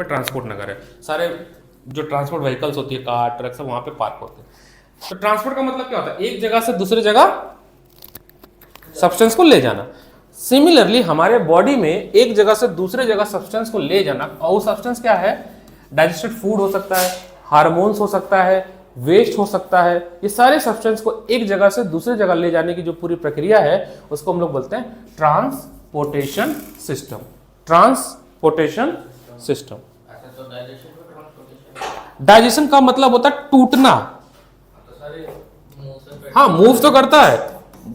Transport नगर है, सारे जो ट्रांसपोर्ट व्हीकल्स होती है, कार ट्रक सब वहां पे पार्क होते हैं। तो ट्रांसपोर्ट का मतलब क्या होता है? एक जगह से दूसरी जगह सब्सटेंस को ले जाना। सिमिलरली हमारे बॉडी में एक जगह से दूसरे जगह सब्सटेंस को ले जाना, और वो सब्सटेंस क्या है? डाइजेस्टेड फूड हो सकता है, हार्मोन्स हो सकता है, वेस्ट हो सकता है। ये सारे सब्सटेंस को एक जगह से दूसरी जगह ले जाने की जो पूरी प्रक्रिया है उसको हम लोग बोलते हैं transportation system. Transportation system. Digestion का मतलब होता है टूटना। हाँ, मूव तो करता है,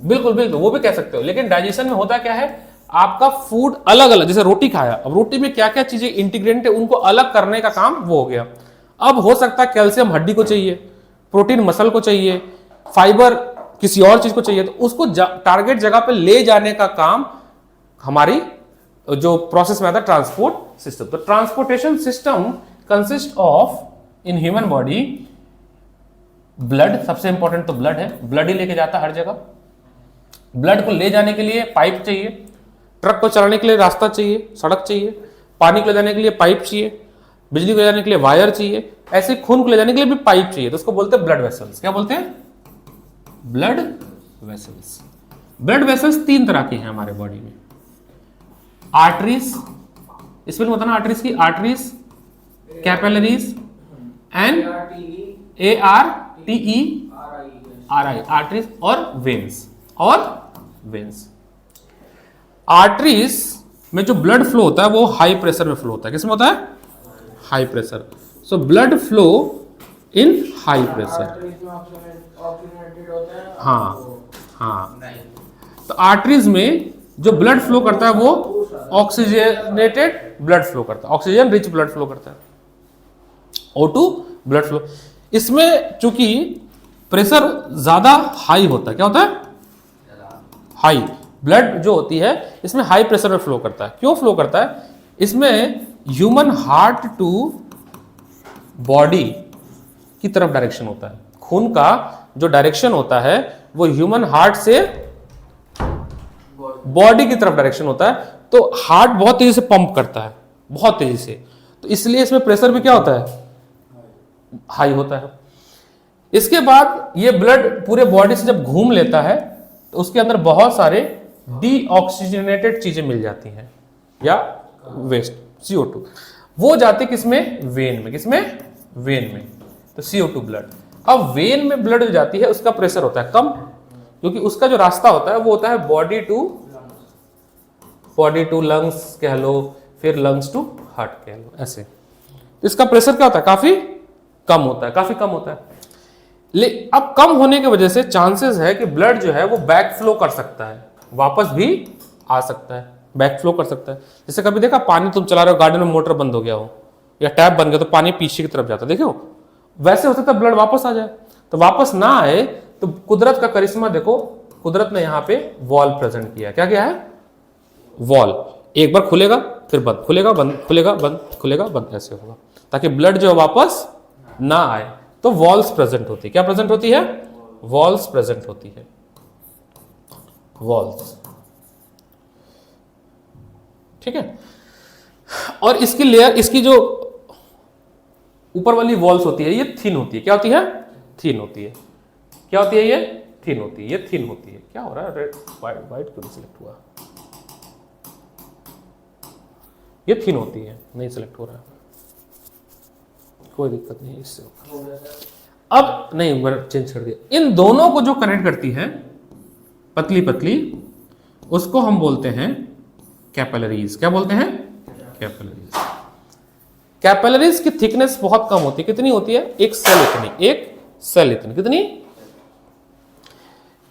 बिल्कुल बिल्कुल, वो भी कह सकते हो। लेकिन डाइजेशन में होता क्या है? आपका फूड अलग अलग, जैसे रोटी खाया, अब रोटी में क्या क्या चीजें इंटीग्रेंट है उनको अलग करने का काम वो हो गया। अब हो सकता है कैल्शियम हड्डी को चाहिए, प्रोटीन मसल को चाहिए, फाइबर किसी और चीज को चाहिए, तो उसको टारगेट जगह पे ले जाने का काम हमारी जो प्रोसेस में आता है ट्रांसपोर्ट सिस्टम। तो transportation system consist of in human body blood, सबसे इंपॉर्टेंट तो ब्लड है, ब्लड ही लेके जाता है हर जगह। ब्लड को ले जाने के लिए पाइप चाहिए, ट्रक को चलाने के लिए रास्ता चाहिए, सड़क चाहिए, पानी को ले जाने के लिए पाइप चाहिए, बिजली को ले जाने के लिए वायर चाहिए, ऐसे खून को ले जाने के लिए भी पाइप चाहिए। तो उसको बोलते हैं ब्लड वेसल्स। क्या बोलते हैं? Blood vessels. ब्लड वेसल्स तीन तरह के हैं हमारे बॉडी में। आर्टरीज, इसमें बताना आर्टरीज की, arteries, capillaries and ARTERI, arteries और वेन्स। आर्टरीज में जो ब्लड फ्लो होता है वो हाई प्रेशर में फ्लो होता है। किसमें होता है? High pressure. So blood flow in high pressure. हाँ हाँ, तो आर्टरीज में जो ब्लड फ्लो करता है वो ऑक्सीजनेटेड ब्लड फ्लो करता है, ऑक्सीजन रिच ब्लड फ्लो करता है, O2 ब्लड फ्लो। इसमें चूंकि प्रेशर ज्यादा हाई होता है, क्या होता है? हाई ब्लड जो होती है इसमें हाई प्रेशर में फ्लो करता है। क्यों फ्लो करता है? इसमें ह्यूमन हार्ट टू बॉडी की तरफ डायरेक्शन होता है। खून का जो डायरेक्शन होता है वो ह्यूमन हार्ट से बॉडी की तरफ डायरेक्शन होता है। तो हार्ट बहुत तेजी से पंप करता है, बहुत तेजी से, तो इसलिए इसमें प्रेशर भी क्या होता है? हाई होता है। इसके बाद ये ब्लड पूरे बॉडी से जब घूम लेता है तो उसके अंदर बहुत सारे डीऑक्सीजनेटेड चीजें मिल जाती हैं या वेस्ट, CO2, वो जाते किसमें? वेन में। किसमें? वेन में। तो CO2 ब्लड। अब वेन में ब्लड जो जाती है उसका प्रेशर होता है कम, क्योंकि उसका जो रास्ता होता है वो होता है बॉडी टू लंग्स कह लो, फिर लंग्स टू हार्ट कह लो, ऐसे। तो इसका प्रेशर क्या होता है? काफी कम होता है, काफी कम होता है। अब कम होने की वजह से चांसेस है कि ब्लड जो है वो बैक फ्लो कर सकता है, वापस भी आ सकता है, बैक फ्लो कर सकता है। जैसे कभी देखा पानी तुम चला रहे हो, गार्डन में मोटर बंद हो गया हो या टैप बन गया तो पानी पीछे की तरफ जाता है, देखो वैसे हो सकता है ब्लड वापस आ जाए। तो वापस ना आए तो कुदरत का करिश्मा देखो, कुदरत ने यहाँ पे वॉल प्रेजेंट किया। क्या क्या है? वॉल। एक बार खुलेगा फिर बंद, खुलेगा बंद, खुलेगा बंद, खुलेगा बंद, ऐसे होगा ताकि ब्लड जो वापस ना आए। तो वॉल्स प्रेजेंट होती है। क्या प्रेजेंट होती है? वॉल्स प्रेजेंट होती है, वॉल्स। ठीक है। और इसकी लेयर, इसकी जो ऊपर वाली वॉल्स होती है ये थिन होती है। क्या होती है? थिन होती है। क्या होती है? ये थिन होती है, ये थिन होती है। क्या हो रहा है? रेड वाइट क्यों नहीं सिलेक्ट हुआ? ये थिन होती है, नहीं सिलेक्ट हो रहा है, कोई दिक्कत नहीं इससे। अब नहीं, मैंने चेंज कर दिया। इन दोनों को जो कनेक्ट करती है पतली पतली, उसको हम बोलते हैं कैपिलरीज। क्या बोलते हैं? कैपिलरीज। कैपिलरीज की थिकनेस बहुत कम होती है। कितनी होती है? एक सेल इतनी, एक सेल इतनी। कितनी?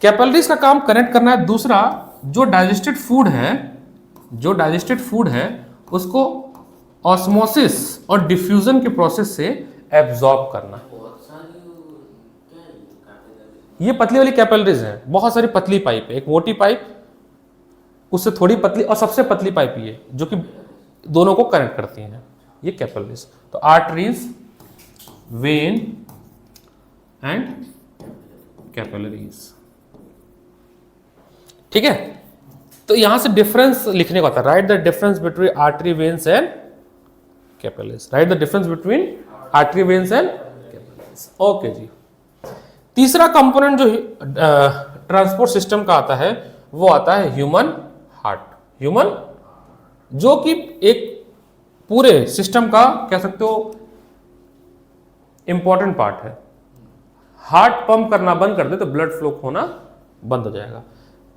कैपिलरीज का काम कनेक्ट करना है। दूसरा, जो डाइजेस्टेड फूड है उसको ऑस्मोसिस और डिफ्यूजन के प्रोसेस से एब्जॉर्ब करना। ये पतली वाली कैपिलरीज है, बहुत सारी पतली पाइप है, एक मोटी पाइप, उससे थोड़ी पतली और सबसे पतली पाइप ये जो कि दोनों को कनेक्ट करती हैं, ये कैपिलरीज। तो आर्टरीज, वेन एंड कैपिलरीज। ठीक है। तो यहां से डिफरेंस लिखने का होता है, write the difference between artery, veins and capillaries. Write the difference between artery veins and capillaries. Okay जी। तीसरा कंपोनेंट जो ट्रांसपोर्ट सिस्टम का आता है वो आता है ह्यूमन हार्ट। ह्यूमन जो कि एक पूरे सिस्टम का कह सकते हो इंपॉर्टेंट पार्ट है। हार्ट पंप करना बंद कर दे तो ब्लड फ्लो होना बंद हो जाएगा।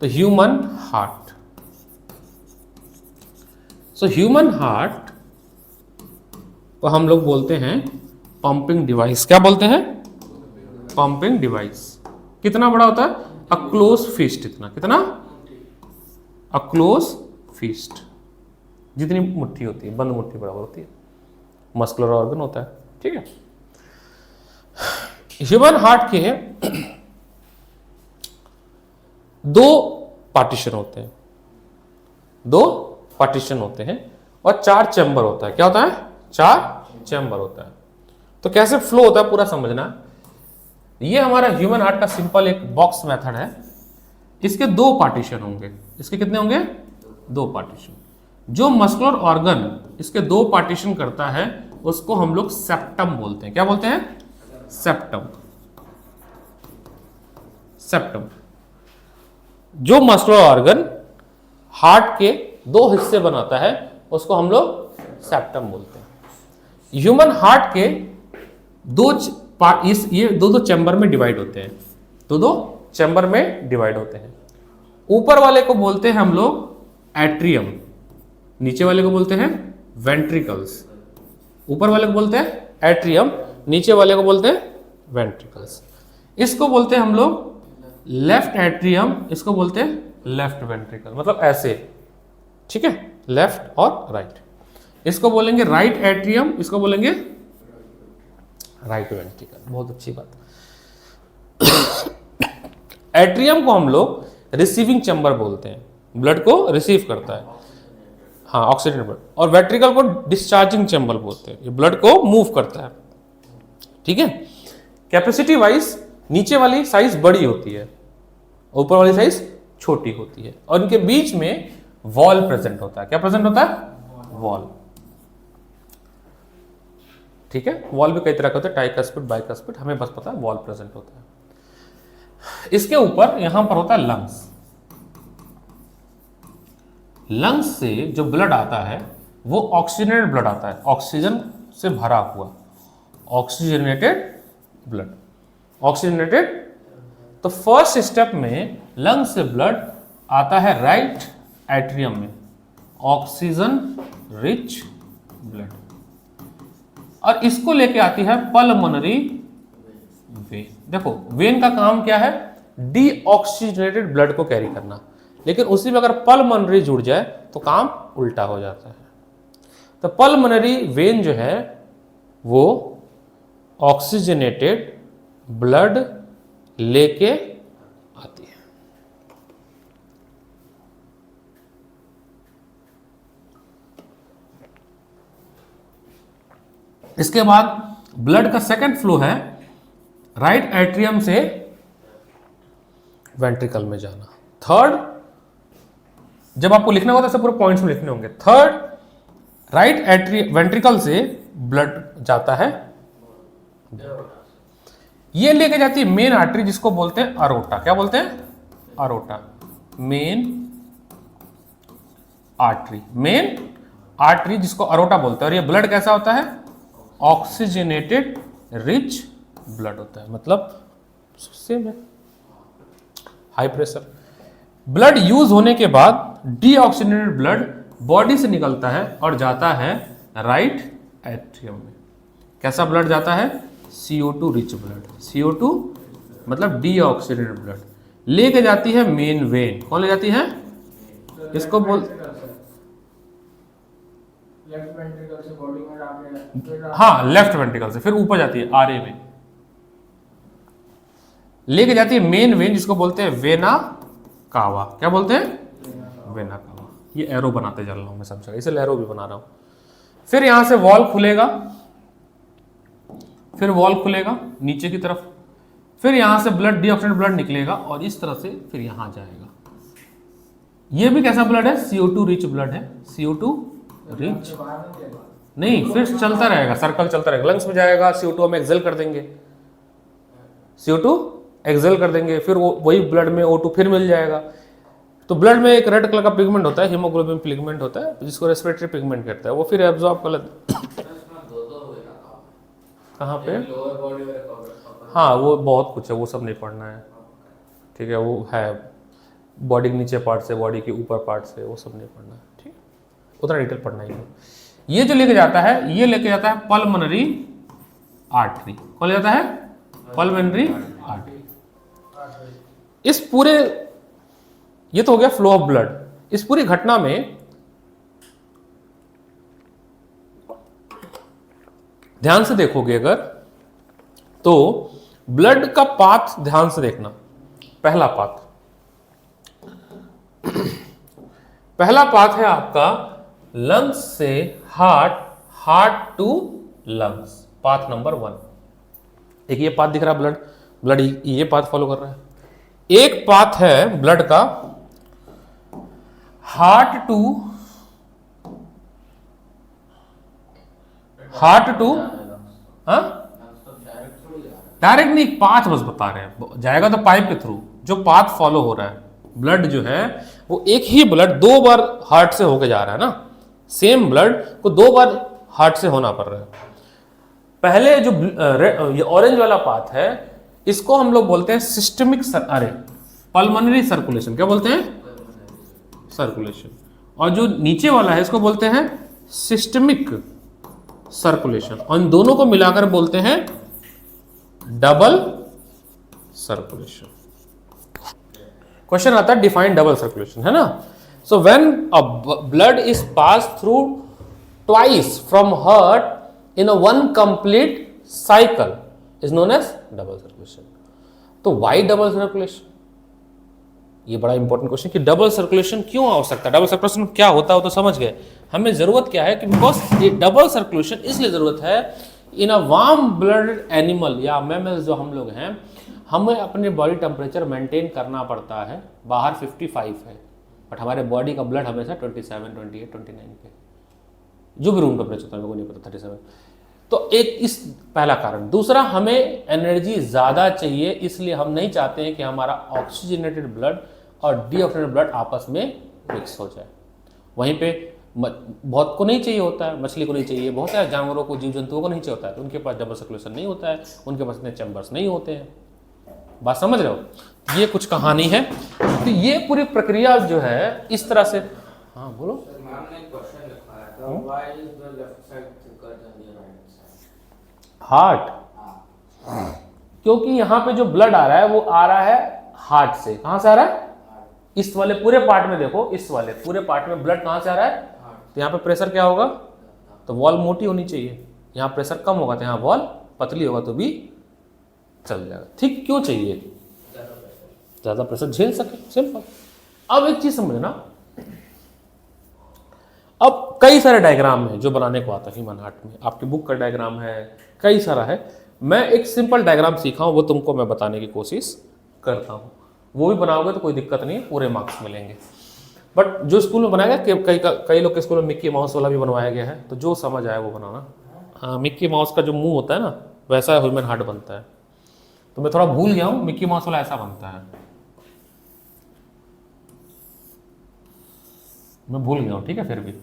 तो human heart, so human heart को हम लोग बोलते हैं पंपिंग डिवाइस। क्या बोलते हैं? Pumping device. कितना बड़ा होता है? A close fist. इतना, कितना? अ क्लोज फिस्ट, जितनी मुट्ठी होती है, बंद मुट्ठी बराबर होती है। मस्कुलर ऑर्गन होता है, ठीक है। ह्यूमन हार्ट के दो पार्टीशन होते हैं, दो पार्टीशन होते हैं और 4 चैम्बर होता है। क्या होता है? 4 चैम्बर होता है। तो कैसे फ्लो होता है पूरा समझना। ये हमारा ह्यूमन हार्ट का सिंपल एक बॉक्स मेथड है। इसके 2 पार्टीशन होंगे। इसके कितने होंगे? 2 पार्टीशन। जो मस्कुलर ऑर्गन इसके 2 पार्टीशन करता है उसको हम लोग सेप्टम बोलते हैं। क्या बोलते हैं? सेप्टम। सेप्टम। जो मस्कुलर ऑर्गन हार्ट के 2 हिस्से बनाता है उसको हम लोग सेप्टम बोलते हैं। ह्यूमन हार्ट के ये दो चैम्बर में डिवाइड होते हैं, दो चैम्बर में डिवाइड होते हैं। ऊपर वाले को बोलते हैं हम लोग एट्रियम, नीचे वाले को बोलते हैं वेंट्रिकल्स। ऊपर वाले को बोलते हैं एट्रियम, नीचे वाले को बोलते हैं वेंट्रिकल्स। इसको बोलते हैं हम लोग लेफ्ट एट्रियम, इसको बोलते हैं लेफ्ट वेंट्रिकल, मतलब ऐसे, ठीक है, लेफ्ट और राइट। इसको बोलेंगे राइट एट्रियम, इसको बोलेंगे राइट वेंट्रिकल। बहुत अच्छी बात। एट्रियम को हम लोग रिसीविंग चैम्बर बोलते हैं, ब्लड को रिसीव करता है, हाँ, ऑक्सीजन ब्लड। और वेंट्रिकल को डिस्चार्जिंग चैम्बर बोलते हैं, ये ब्लड को मूव करता है, ठीक है। कैपेसिटी वाइज नीचे वाली साइज बड़ी होती है, ऊपर वाली साइज छोटी होती है, और इनके बीच में वॉल प्रेजेंट होता है। क्या प्रेजेंट होता है? वॉल, ठीक है। वॉल भी कई तरह का होता है, ट्राइकस्पिड, बाइकस्पिड, हमें बस पता है वॉल प्रेजेंट होता है। इसके ऊपर यहां पर होता है लंग्स। लंग्स से जो ब्लड आता है वो ऑक्सीजनेटेड ब्लड आता है, ऑक्सीजन से भरा हुआ, ऑक्सीजनेटेड ब्लड, ऑक्सीजनेटेड। तो फर्स्ट स्टेप में लंग्स से ब्लड आता है राइट एट्रियम में, ऑक्सीजन रिच ब्लड, और इसको लेके आती है पल्मोनरी वेन। देखो वेन का काम क्या है? डीऑक्सीजनेटेड ब्लड को कैरी करना, लेकिन उसी में अगर पल्मोनरी जुड़ जाए तो काम उल्टा हो जाता है। तो पल्मोनरी वेन जो है वो ऑक्सीजनेटेड ब्लड लेके आती है। इसके बाद ब्लड का सेकंड फ्लो है राइट एट्रियम से वेंट्रिकल में जाना। थर्ड, जब आपको लिखना होगा तो पूरे पॉइंट्स में लिखने होंगे। थर्ड, राइट एट्रियम वेंट्रिकल से ब्लड जाता है, ये लेके जाती है मेन आर्टरी जिसको बोलते हैं अरोटा। क्या बोलते हैं? Aorta, main artery, main artery जिसको अरोटा बोलते हैं। और ये ब्लड कैसा होता है? ऑक्सीजनेटेड रिच ब्लड होता है, मतलब सेम है, हाई प्रेशर। ब्लड यूज होने के बाद डीऑक्सीजनेटेड ब्लड बॉडी से निकलता है और जाता है राइट एट्रियम में। कैसा ब्लड जाता है? CO2 rich blood. CO2 मतलब डीऑक्सीजनेटेड ब्लड लेके जाती है मेन वेन। कौन ले जाती है? इसको बोल लेफ्ट वेंट्रिकल से बॉडी में जाके, हाँ, लेफ्ट वेंट्रिकल से फिर ऊपर जाती है आरए में, लेके जाती है मेन वेन जिसको बोलते हैं वेना कावा। क्या बोलते हैं? Vena cava. ये एरो बनाते चल रहा हूं मैं सब जगह, इसे एरो भी बना रहा हूं। फिर यहां से वॉल खुलेगा, फिर वॉल खुलेगा नीचे की तरफ, फिर यहां से ब्लड डीऑक्सीजनेटेड ब्लड निकलेगा और इस तरह से फिर यहां जाएगा। ये भी कैसा ब्लड है? CO2 रिच ब्लड है, CO2 रिच। नहीं, फिर चलता रहेगा, सर्कल चलता रहेगा, लंग्स में जाएगा, CO2 हम एक्सेल कर देंगे, CO2 एक्सेल कर देंगे, फिर वो वही ब्लड में O2 फिर मिल जाएगा। तो ब्लड में एक रेड कलर का पिगमेंट होता है, हीमोग्लोबिन पिगमेंट होता है, जिसको रेस्पिरेटरी पिगमेंट कहते हैं, वो फिर एब्जॉर्ब कर लेते हैं। कहाँ पे? लोअर बॉडी में recover- हाँ, वो बहुत कुछ है, वो सब नहीं पढ़ना है, ठीक है, वो है बॉडी के नीचे पार्ट से, बॉडी के ऊपर पार्ट से, वो सब नहीं पढ़ना है, ठीक, उतना डिटेल पढ़ना ही नहीं। ये जो लेके जाता है, ये लेके जाता है पल्मोनरी आर्टरी, कौन ले जाता है? Pulmonary artery. इस पूरे, ये तो हो गया फ्लो ऑफ ब्लड। इस पूरी घटना में ध्यान से देखोगे अगर, तो ब्लड का पाथ ध्यान से देखना। पहला पाथ, पहला पाथ है आपका लंग्स से heart, heart to lungs, path number 1। एक ये पाथ दिख रहा है, ब्लड ब्लड ये पाथ फॉलो कर रहा है। एक पाथ है ब्लड का हार्ट टू डायरेक्ट नहीं, पाथ बस बता रहे हैं, जाएगा तो पाइप के थ्रू, जो पाथ फॉलो हो रहा है, ब्लड जो है वो एक ही ब्लड 2 बार हार्ट से होके जा रहा है ना, सेम ब्लड को 2 बार हार्ट से होना पड़ रहा है। पहले जो ये ऑरेंज वाला पाथ है, इसको हम लोग बोलते हैं सिस्टमिक, अरे पल्मोनरी सर्कुलेशन, क्या बोलते हैं? सर्कुलेशन। और जो नीचे वाला है इसको बोलते हैं सिस्टमिक सर्कुलेशन, और इन दोनों को मिलाकर बोलते हैं डबल सर्कुलेशन। क्वेश्चन आता है डिफाइन डबल सर्कुलेशन, है ना? So when a blood is pass through twice from heart in a one complete cycle is known as double circulation. तो व्हाई डबल सर्कुलेशन? ये बड़ा इंपॉर्टेंट क्वेश्चन कि double circulation क्यों आवश्यकता है, डबल सर्कुलेशन क्या होता है वो तो समझ गए। हमें जरूरत क्या है कि बिकॉज ये डबल सर्कुलेशन इसलिए जरूरत है, इन अ वार्म ब्लडेड एनिमल या मैमल्स जो हम लोग हैं, हमें अपने बॉडी टेम्परेचर मेंटेन करना पड़ता है। बाहर 55 है, बट हमारे बॉडी का ब्लड हमेशा 27, 28, 29 पे, जो भी रूम टेम्परेचर होता है, मेरे को नहीं पता, 37। तो एक इस पहला कारण। दूसरा, हमें एनर्जी ज़्यादा चाहिए, इसलिए हम नहीं चाहते हैं कि हमारा ऑक्सीजनेटेड ब्लड और डीऑक्सीजनेटेड ब्लड आपस में मिक्स हो जाए। वहीं पे बहुत को नहीं चाहिए होता है, मछली को नहीं चाहिए, बहुत सारे जानवरों को, जीव जंतुओं को नहीं चाहिए होता है, तो उनके पास डबल सर्कुलेशन नहीं होता है, उनके पास इतने चैम्बर्स नहीं होते हैं। बात समझ रहे हो? ये कुछ कहानी है। तो ये पूरी प्रक्रिया जो है इस तरह से, हाँ बोलो। मैम ने क्वेश्चन लिखा है, तो why is the left side thicker than the right side? Heart, क्योंकि यहाँ पे जो ब्लड आ रहा है वो आ रहा है हार्ट से। कहाँ से आ रहा है? इस वाले पूरे पार्ट में देखो, इस वाले पूरे पार्ट में ब्लड कहाँ से आ रहा है? तो यहाँ पे प्रेशर क्या होगा? तो वॉल मोटी होनी चाहिए, यहाँ प्रेशर कम होगा तो यहाँ वॉल पतली होगा तो भी चल जाएगा। ठीक क्यों चाहिए? ज्यादा प्रेशर झेल सके, सिंपल। अब एक चीज समझना, अब कई सारे डायग्राम है जो बनाने को आता है ह्यूमन हार्ट में, आपकी बुक का डायग्राम है, कई सारा है। मैं एक सिंपल डायग्राम सीखा हूं, वो तुमको मैं बताने की कोशिश करता हूं। वो भी बनाओगे तो कोई दिक्कत नहीं, पूरे मार्क्स मिलेंगे। बट जो स्कूल में बनाया गया, कई लोग के स्कूल में मिक्की माउस वाला भी बनवाया गया है, तो जो समझ आए वो बनाना। हाँ, मिक्की माउस का जो मुंह होता है ना, वैसा ह्यूमन हार्ट बनता है। तो मैं थोड़ा भूल गया हूँ, मिक्की माउस वाला ऐसा बनता है, मैं भूल गया हूँ, ठीक है। फिर भी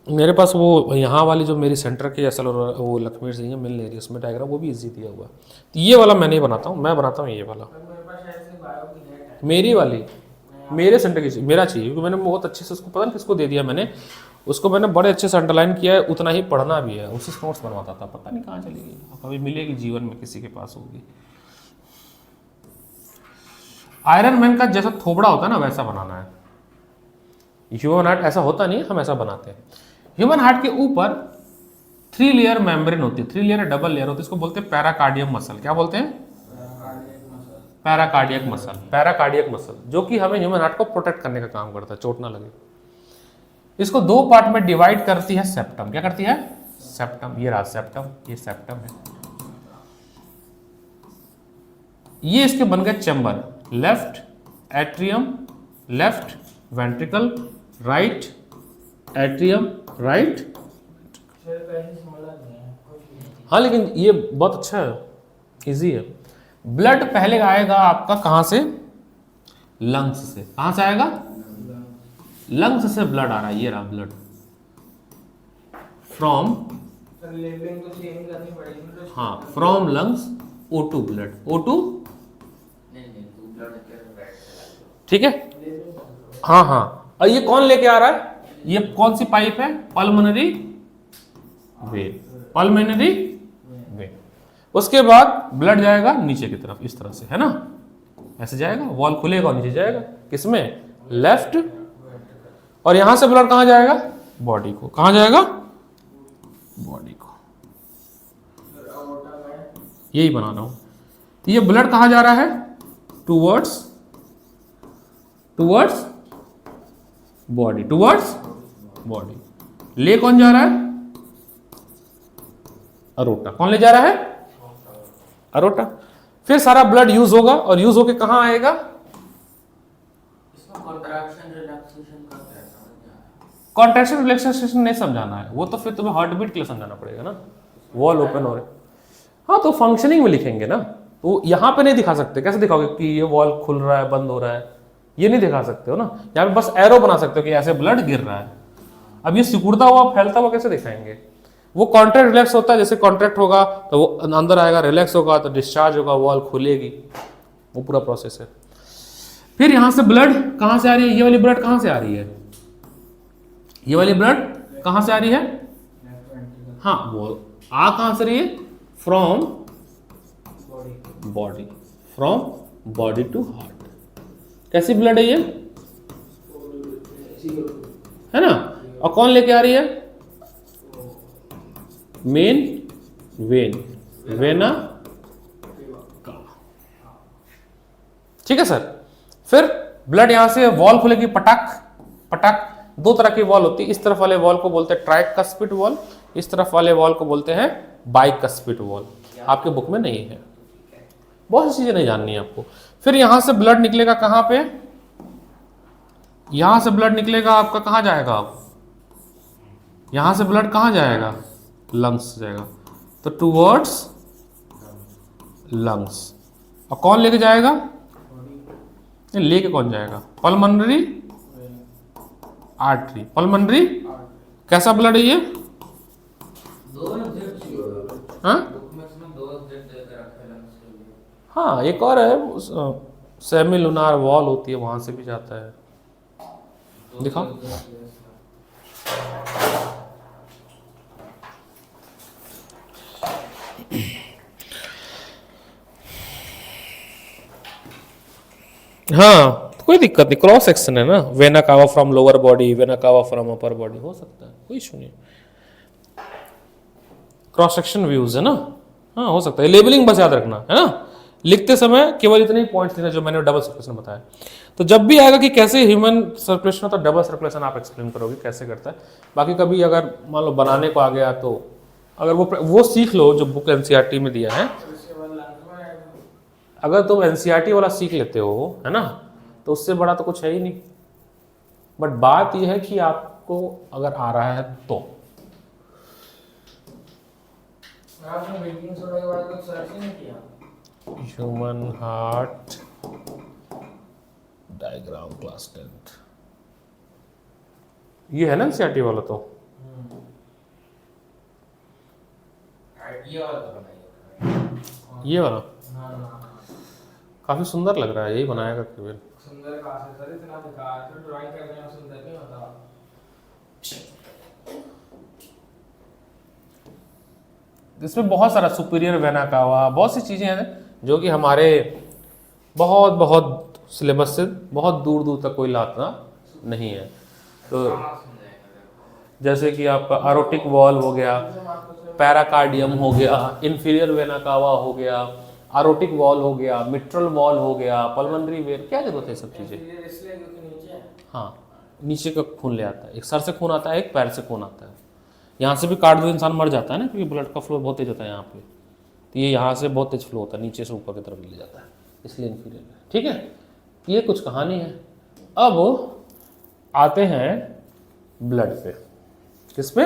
मेरे पास वो यहाँ वाली जो मेरी सेंटर की असल वो लक्ष्मी सिंह मिल नहीं रही, उसमें डायग्राम वो भी इजी दिया हुआ। तो ये वाला मैं नहीं बनाता हूँ, मैं बनाता हूँ ये वाला, मेरी वाली, मेरे सेंटर की मेरा चाहिए, क्योंकि मैंने बहुत अच्छे से उसको, पता नहीं किसको दे दिया मैंने उसको, मैंने बड़े अच्छे से अंडरलाइन किया है, उतना ही पढ़ना भी है। उसी नोट्स बनवाता था, पता नहीं कहाँ चली गई, कभी मिलेगी जीवन में किसी के पास होगी। आयरन मैन का जैसा थोबड़ा होता है ना, वैसा बनाना है। ह्यूमन हार्ट ऐसा होता नहीं, हम ऐसा बनाते हैं। ह्यूमन हार्ट के ऊपर 3 लेयर मेम्ब्रेन होती है, 3 लेयर डबल लेयर होती है, इसको बोलते हैं पैराकार्डियम मसल। क्या बोलते हैं? पैराकार्डियक मसल। पैराकार्डियक मसल जो कि हमें ह्यूमन हार्ट को प्रोटेक्ट करने का काम करता है, चोट ना लगे। इसको 2 पार्ट में डिवाइड करती है सेप्टम। क्या करती है? सेप्टम। ये रहा सेप्टम, ये सेप्टम है। ये इसके बन गए chamber, left atrium, left ventricle, right atrium, right. फिर कहीं समझ नहीं है कुछ भी। हाँ लेकिन ये बहुत अच्छा है, इजी है। ब्लड पहले आएगा आपका कहाँ से? लंग्स से। कहाँ से आएगा? लंग्स से ब्लड आ रहा है, ये रहा ब्लड फ्रॉम, सर लेबलिंग तो सेम करनी पड़ेगी तो। हाँ from lungs O2 blood, O2 नहीं तू ब्लड के राइट। ठीक है। हाँ हाँ, और ये कौन लेके आ रहा है? ये कौन सी पाइप है? Pulmonary vein, pulmonary vein. उसके बाद ब्लड जाएगा नीचे की तरफ इस तरह से, है ना, ऐसे जाएगा, वॉल खुलेगा और नीचे जाएगा, किसमें? लेफ्ट। और यहां से ब्लड कहां जाएगा? बॉडी को। कहां जाएगा? बॉडी को। यही बना रहा हूं। तो ये ब्लड कहां जा रहा है? Towards body, towards body. ले कौन जा रहा है? अरोटा। कौन ले जा रहा है? अरोटा। फिर सारा ब्लड यूज होगा और यूज होके कहां आएगा? इसमें कॉन्ट्रैक्शन रिलैक्सेशन का क्या समझ आया? कॉन्ट्रैक्शन रिलैक्सेशन नहीं समझाना है, वो तो फिर तुम्हें हार्ट बीट के लिए समझाना पड़ेगा ना। वॉल ओपन हो रहे, हाँ तो फंक्शनिंग में लिखेंगे ना, तो यहां पे नहीं दिखा सकते। कैसे दिखाओगे कि ये वॉल खुल रहा है, बंद हो रहा है? ये नहीं दिखा सकते हो ना। यहाँ पे बस एरो बना सकते हो कि ऐसे ब्लड गिर रहा है। अब ये सिकुड़ता हुआ फैलता हुआ कैसे दिखाएंगे? वो कॉन्ट्रैक्ट रिलैक्स होता है, जैसे कॉन्ट्रैक्ट होगा तो वो अंदर आएगा, रिलैक्स होगा तो डिस्चार्ज होगा, वॉल खुलेगी, वो पूरा प्रोसेस है। फिर यहां से ब्लड कहां से आ रही है? ये वाली ब्लड कहां से आ रही है? ये वाली ब्लड कहां से आ रही है? हाँ, वो आ कहां से रही है? From body, from body to heart. कैसी ब्लड है ये? है ना। और कौन लेके आ रही है? मेन वेन, वेना का। ठीक है सर। फिर ब्लड यहां से वॉल खुलेगी, पटाक पटाक। दो तरह की वॉल होती है, इस तरफ वाले वॉल को बोलते हैं ट्राइकस्पिड वॉल, इस तरफ वाले वॉल को बोलते हैं बाइकस्पिड वॉल। आपके बुक में नहीं है, बहुत सी चीजें नहीं जाननी है आपको। फिर यहां से ब्लड निकलेगा कहां पे? यहां से ब्लड निकलेगा आपका, कहां जाएगा? आप यहां से ब्लड कहां जाएगा? लंग्स जाएगा, तो टूवर्ड्स लंग्स। और कौन लेके जाएगा? लेके कौन जाएगा? Pulmonary artery, pulmonary. कैसा ब्लड है ये? दो एग्जिट चाहिए। हाँ डॉक्यूमेंट्स में दो एग्जिट देकर रखे लंग्स के लिए। हाँ, एक और है, सेमी लूनार वॉल होती है, वहां से भी जाता है। दिखाओ। हाँ, कोई दिक्कत नहीं, क्रॉस सेक्शन है ना। Vena cava from lower body, vena cava from upper body, हो सकता है, कोई इशू नहीं। क्रॉस सेक्शन व्यूज है ना, हाँ हो सकता है। लेबलिंग बस याद रखना है ना, लिखते समय केवल इतने ही पॉइंट्स लेना जो मैंने डबल सर्कुलेशन बताया। तो जब भी आएगा कि कैसे ह्यूमन सर्कुलेशन होता है, डबल सर्कुलेशन आप एक्सप्लेन करोगे कैसे करता है। बाकी कभी अगर मान लो बनाने को आ गया तो अगर वो सीख लो जो बुक एनसीईआरटी में दिया है। अगर तुम एनसीईआरटी वाला सीख लेते हो, है ना, तो उससे बड़ा तो कुछ है ही नहीं। बट बात यह है कि आपको अगर आ रहा है तो आपने बेकिंग सोडा के बारे में सर्च ही नहीं किया? Human heart diagram class 10th, ये है ना एनसीईआरटी वाला। तो ये वाला तो बनाइए। ये वाला हाँ काफी सुंदर लग रहा है, यही बनाएगा केवल। सुंदर कहाँ से सर? इतना बेकार तो ड्राइंग करने में सुंदर नहीं होता। इसमें बहुत सारा सुपीरियर वेना कावा, बहुत सी चीजें हैं जो कि हमारे बहुत बहुत सिलेबस से बहुत दूर दूर तक कोई लाता नहीं है। तो जैसे कि आपका आरोटिक वॉल हो गया, पैराकार्डियम हो गया, इंफीरियर वेना कावा हो गया, आरोटिक वॉल हो गया, मिट्रल वॉल हो गया, पल्मोनरी वेन, क्या जरूरत है सब चीजें। हाँ, नीचे का खून ले आता है, एक सर से खून आता है, एक पैर से खून आता है। यहाँ से भी काट दो इंसान मर जाता है ना, क्योंकि ब्लड का फ्लो बहुत तेज होता है यहाँ पे। तो ये यहाँ से बहुत तेज फ्लो होता है, नीचे से ऊपर की तरफ ले जाता है। इसलिए इन्फीरियर है। ठीक है, ये कुछ कहानी है। अब आते हैं ब्लड पे। किस पे?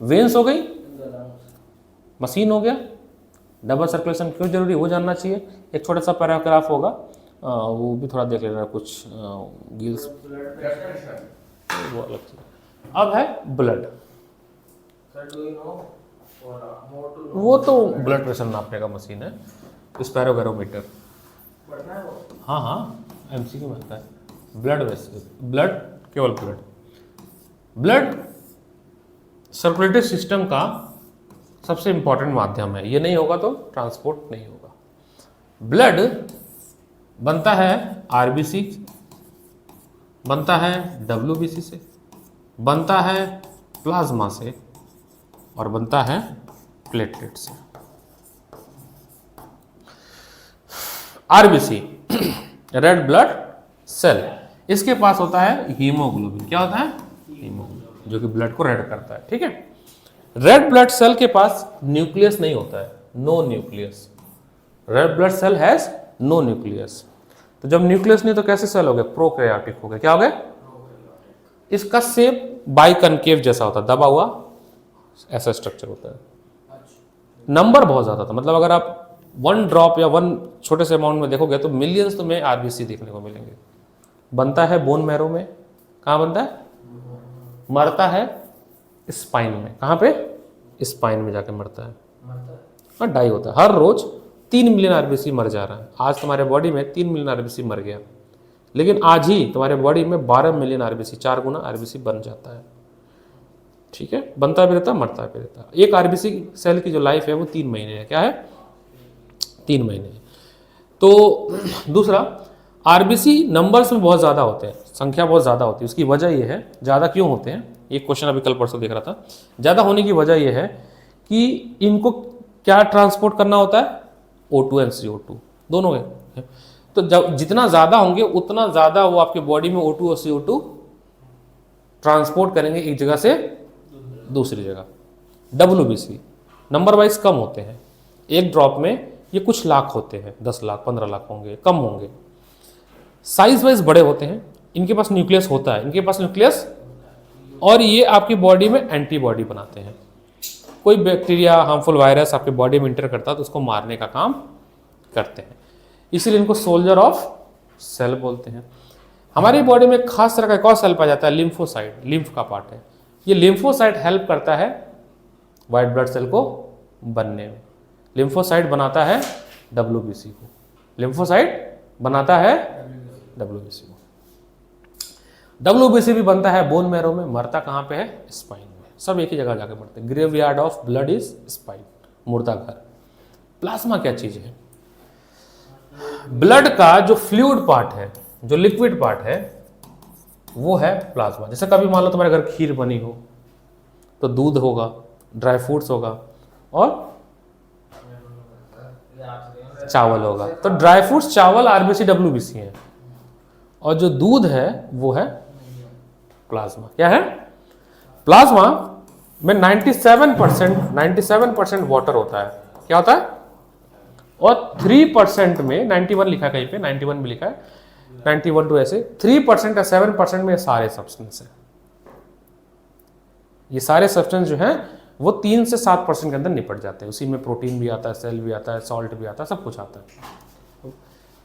वेन्स हो गई, मशीन हो गया, डबल सर्कुलेशन क्यों जरूरी वो जानना चाहिए। एक छोटा सा पैराग्राफ होगा, वो भी थोड़ा देख लेना, कुछ गिल्स वो अलग चीज। अब है ब्लड। वो तो ब्लड प्रेशर नापने का मशीन है, स्पैरोगैरोमीटर। हाँ हाँ, एमसीक्यू में आता है। ब्लड वेसल, ब्लड केवल ब्लड। ब्लड सर्कुलेटरी सिस्टम का सबसे इंपॉर्टेंट माध्यम है, ये नहीं होगा तो ट्रांसपोर्ट नहीं होगा। ब्लड बनता है आरबीसी, बनता है डब्ल्यूबीसी से, बनता है प्लाज्मा से, और बनता है प्लेटलेट से। आरबीसी रेड ब्लड सेल, इसके पास होता है हीमोग्लोबिन। क्या होता है? हीमोग्लोबिन, जो कि ब्लड को रेड करता है। ठीक है, रेड ब्लड सेल के पास न्यूक्लियस नहीं होता है, no nucleus. Red blood cell has no nucleus. तो जब न्यूक्लियस नहीं तो कैसे सेल हो गए? प्रोकैरियोटिक हो गए। क्या हो गए? इसका शेप बाइकनकेव जैसा होता है, दबा हुआ ऐसा स्ट्रक्चर होता है। नंबर बहुत ज्यादा था, मतलब अगर आप 1 ड्रॉप या 1 छोटे से अमाउंट में देखोगे तो मिलियंस तो में आरबीसी देखने को मिलेंगे। बनता है बोन मैरो में। कहाँ बनता है? मरता है स्पाइन में। कहाँ पे? स्पाइन में जाके मरता है और डाई होता है। हर रोज 3 मिलियन आरबीसी मर जा रहा है। आज तुम्हारे बॉडी में 3 मिलियन आरबीसी मर गया, लेकिन आज ही तुम्हारे बॉडी में 12 मिलियन आरबीसी, 4 गुना आरबीसी बन जाता है। ठीक है, बनता भी रहता, मरता भी रहता। एक आरबीसी सेल की जो लाइफ है वो 3 महीने है। क्या है? 3 महीने। तो दूसरा, आरबीसी नंबर्स में बहुत ज़्यादा होते हैं, संख्या बहुत ज़्यादा होती है। उसकी वजह यह है, ज़्यादा क्यों होते हैं, एक क्वेश्चन अभी कल परसों देख रहा था। ज़्यादा होने की वजह यह है कि इनको क्या ट्रांसपोर्ट करना होता है? O2 एंड CO2 दोनों है। तो जब जितना ज़्यादा होंगे उतना ज़्यादा वो आपके बॉडी में O2 और CO2 ट्रांसपोर्ट करेंगे एक जगह से दूसरी जगह। WBC नंबर वाइज कम होते हैं, एक ड्रॉप में ये कुछ लाख होते हैं, 10 लाख 15 लाख होंगे, कम होंगे। साइज वाइज बड़े होते हैं, इनके पास न्यूक्लियस होता है, इनके पास न्यूक्लियस, और ये आपकी बॉडी में एंटीबॉडी बनाते हैं। कोई बैक्टीरिया, हार्मफुल वायरस आपके बॉडी में इंटर करता है तो उसको मारने का काम करते हैं, इसीलिए इनको सोल्जर ऑफ सेल बोलते हैं। हमारी बॉडी में खास तरह का एक और सेल पाया जाता है, लिम्फोसाइट, लिम्फ का पार्ट है। ये लिम्फोसाइट हेल्प करता है व्हाइट ब्लड सेल को बनने में। लिम्फोसाइट बनाता है WBC को, लिम्फोसाइट बनाता है WBC को। WBC भी बनता है बोन मैरो में, मरता कहाँ पे है? स्पाइन में। सब एक ही जगह जाके मरते हैं। Graveyard of blood is spine, मुर्दा घर। प्लाज्मा क्या चीज है? ब्लड का जो फ्लूइड पार्ट है, जो लिक्विड पार्ट है, वो है प्लाज्मा। जैसे कभी मान लो तुम्हारे घर खीर बनी हो तो दूध होगा, ड्राई फ्रूट्स होगा और चावल होगा। तो ड्राई फ्रूट्स, चावल आरबीसी WBC है, और जो दूध है वो है प्लाज्मा। क्या है? प्लाज्मा में 97% वाटर होता है। क्या होता है? और 3% में, 91 लिखा है कहीं पे, 91 भी लिखा है, 91 टू ऐसे 3% या 7% में सारे सब्सटेंस है। ये सारे सब्सटेंस जो हैं वो 3 से 7% के अंदर निपट जाते हैं। उसी में प्रोटीन भी आता है, सेल भी आता है, सॉल्ट भी आता है, सब कुछ आता है।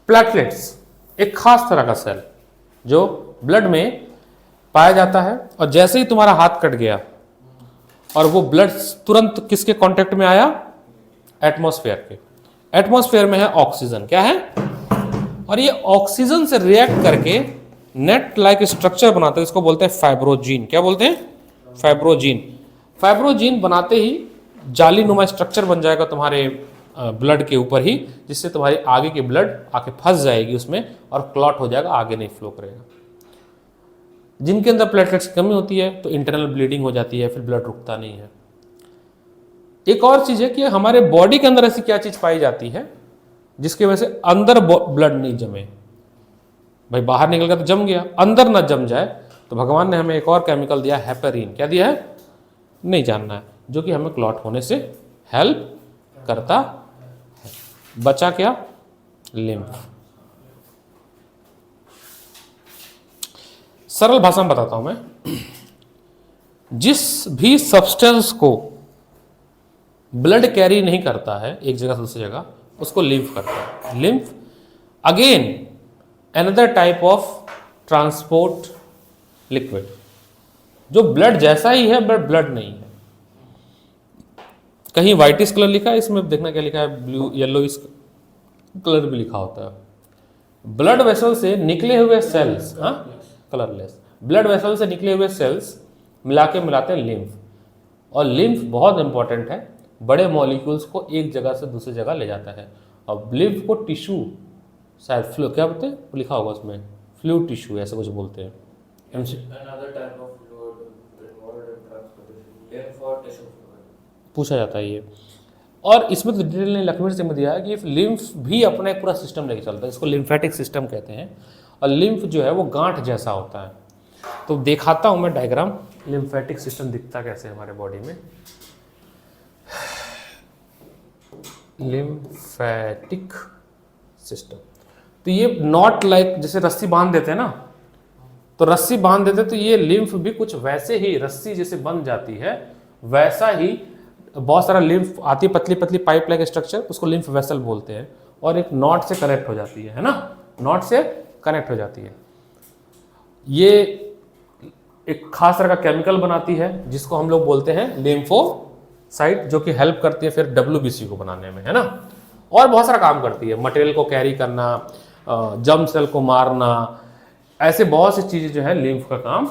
प्लेटलेट्स एक खास तरह का सेल जो ब्लड में पाया जाता है, और जैसे ही तुम्हारा हाथ कट गया और वो ब्लड तुरंत किसके कांटेक्ट में आया? एटमॉस्फेयर के। एटमॉस्फेयर में है ऑक्सीजन। क्या है? और ये ऑक्सीजन से रिएक्ट करके नेट लाइक स्ट्रक्चर बनाते हैं, इसको बोलते हैं फाइब्रोजीन। क्या बोलते हैं? फाइब्रोजीन। फाइब्रोजीन बनाते ही जाली नुमा स्ट्रक्चर बन जाएगा तुम्हारे ब्लड के ऊपर ही, जिससे तुम्हारी आगे की ब्लड आके फंस जाएगी उसमें और क्लॉट हो जाएगा, आगे नहीं फ्लो करेगा। जिनके अंदर प्लेटलेट्स की कमी होती है तो इंटरनल ब्लीडिंग हो जाती है, फिर ब्लड रुकता नहीं है। एक और चीज है कि हमारे बॉडी के अंदर ऐसी क्या चीज पाई जाती है जिसकी वजह से अंदर ब्लड नहीं जमे। भाई बाहर निकल गया तो जम गया, अंदर ना जम जाए तो भगवान ने हमें एक और केमिकल दिया, हेपेरिन। क्या दिया है? नहीं जानना है, जो कि हमें क्लॉट होने से हेल्प करता है। बचा क्या? लिम्फ। सरल भाषा में बताता हूं मैं, जिस भी सब्सटेंस को ब्लड कैरी नहीं करता है एक जगह से दूसरी जगह, उसको लिम्फ करता है। Lymph again another type of transport liquid, जो ब्लड जैसा ही है बट ब्लड नहीं है। कहीं व्हाइटिश कलर लिखा है, इसमें देखना क्या लिखा है, ब्लू येलोइश कलर भी लिखा होता है। ब्लड वेसल से निकले हुए सेल्स, हाँ कलरलेस, ब्लड वेसल से निकले हुए सेल्स मिलाते हैं लिम्फ। और लिम्फ बहुत इंपॉर्टेंट है, बड़े मॉलिक्यूल्स को एक जगह से दूसरी जगह ले जाता है। और लिम्फ को टिश्यू, शायद फ्लू क्या बोलते हैं, लिखा होगा उसमें, फ्लूइड टिश्यू ऐसा कुछ बोलते हैं। Another type of fluid involved in transportation, lymph or tissue fluid. पूछा जाता है ये। और इसमें तो डिटेल ने लक्ष्मण सिंह में दिया है कि लिम्फ भी अपना एक पूरा सिस्टम लेके चलता है, इसको लिम्फेटिक सिस्टम कहते हैं। और लिम्फ जो है वो गांठ जैसा होता है। तो दिखाता हूं मैं डायग्राम, लिम्फेटिक सिस्टम दिखता कैसे हमारे बॉडी में। लिम्फेटिक सिस्टम, तो ये नॉट लाइक जैसे रस्सी बांध देते हैं ना, तो रस्सी बांध देते तो ये लिम्फ भी कुछ वैसे ही रस्सी जैसे बन जाती है, वैसा ही बहुत सारा लिम्फ आती है, पतली पतली पाइप लाइक स्ट्रक्चर, उसको लिम्फ वेसल बोलते हैं। और एक नॉट से कनेक्ट हो जाती है ना, नॉट से कनेक्ट हो जाती है। ये एक खास तरह का केमिकल बनाती है जिसको हम लोग बोलते हैं लिम्फोसाइट, जो कि हेल्प करती है फिर WBC को बनाने में, है ना। और बहुत सारा काम करती है, मटेरियल को कैरी करना, जर्म सेल को मारना, ऐसे बहुत सी चीजें जो है लिम्फ का काम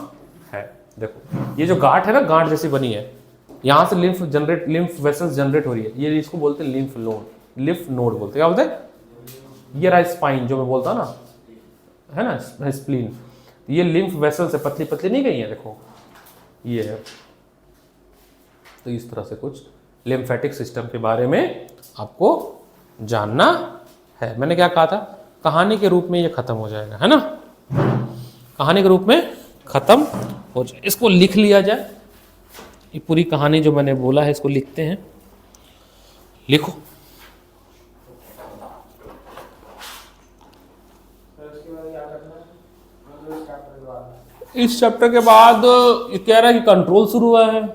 है। देखो ये जो गांठ है ना, गांठ जैसी बनी है, यहाँ से लिम्फ वेसल्स जनरेट हो रही है, ये इसको बोलते हैं लिम्फ नोड बोलते हैं। क्या बोलते हैं, ये रहा स्पाइन जो मैं बोलता ना, है ना, स्प्लीन। ये लिम्फ वेसल से पतली पतली नहीं गई है, देखो ये है। तो इस तरह से कुछ लिम्फेटिक सिस्टम के बारे में आपको जानना है। मैंने क्या कहा था, कहानी के रूप में ये खत्म हो जाएगा, है ना, कहानी के रूप में खत्म हो जाए। इसको लिख लिया जाए, ये पूरी कहानी जो मैंने बोला है इसको लिखते हैं, लिखो। इस चैप्टर के बाद ये कह रहा है कि कंट्रोल शुरू हुआ है,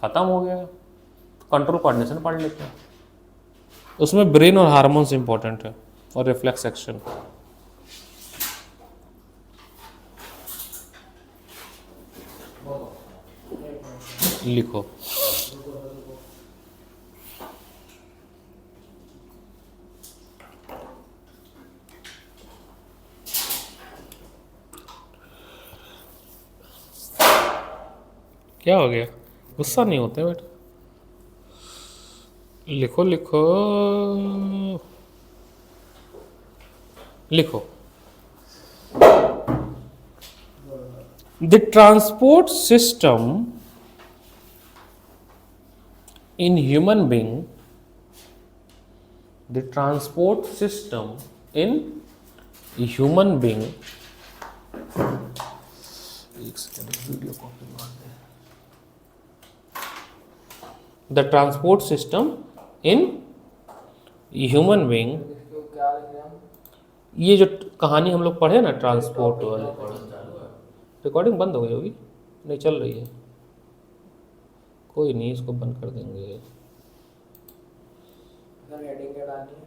खत्म हो गया, कंट्रोल कोऑर्डिनेशन पढ़ लेते हैं। उसमें ब्रेन और हार्मोन्स इंपॉर्टेंट है और रिफ्लेक्स एक्शन। लिखो। क्या हो गया, गुस्सा नहीं होते बेटा, लिखो लिखो लिखो। The transport system in human being, the transport system in a human being, एक सेकंड वीडियो कॉपी मार दे। The transport system in a human being, ये जो कहानी हम लोग पढ़े ना ट्रांसपोर्ट वाले, रिकॉर्डिंग बंद हो गई होगी, नहीं चल रही है, कोई नहीं, इसको बंद कर देंगे। हेडिंग क्या डालनी है?